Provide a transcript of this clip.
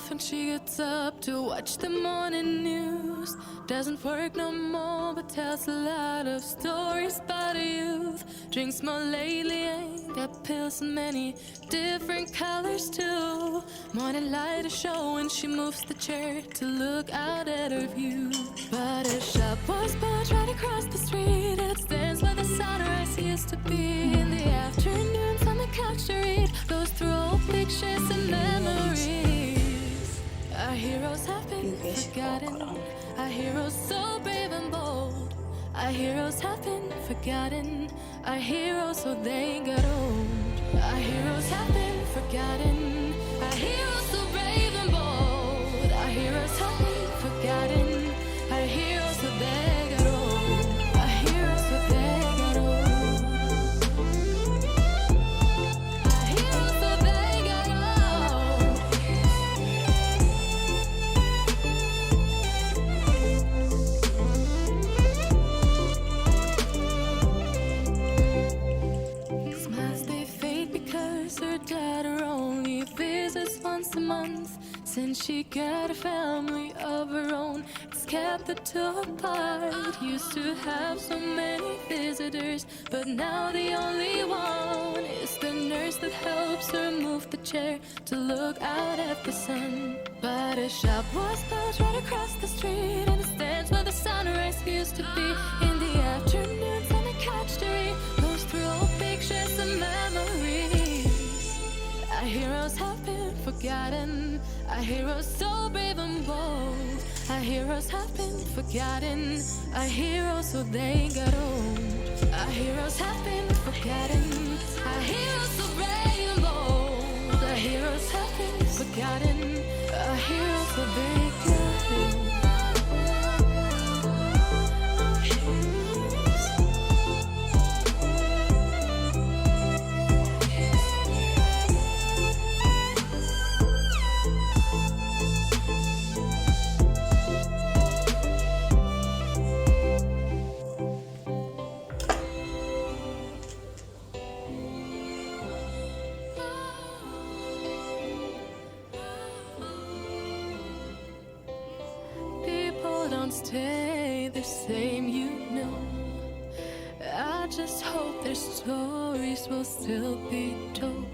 When she gets up to watch the morning news, doesn't work no more but tells a lot of stories about her youth. Drinks more lately, ain't got pills in many different colors too. Morning light is showing, she moves the chair to look out at her view. But her shop was built right across the street, and it stands where the sunrise used to be. In the afternoons on the couch to read, goes through old pictures and memories. Our heroes have been forgotten, our heroes so brave and bold. Our heroes have been forgotten, our heroes so they got old. Our heroes have been forgotten, our heroes so brave and bold. Our heroes have been forgotten, our heroes so they got old. Our heroes so they got old. Our heroes so they got old. Smiles they fade because her daughter only visits once a month. Since she got a family of her own, it's kept the two apart. Used to have so many visitors, but now the only one is the nurse that helps her move the chair to look out at the sun. But her shop was built right across the street, and it stands where the sunrise used to be. In the afternoons on the couch to read, goes through old pictures and memories. Our heroes have been forgotten, our heroes so brave and bold. Our heroes have been forgotten, our heroes so they got old. Our heroes have been forgotten, our heroes so brave and bold. Our heroes have been forgotten, our heroes so they got old. Don't stay the same, you know. I just hope their stories will still be told.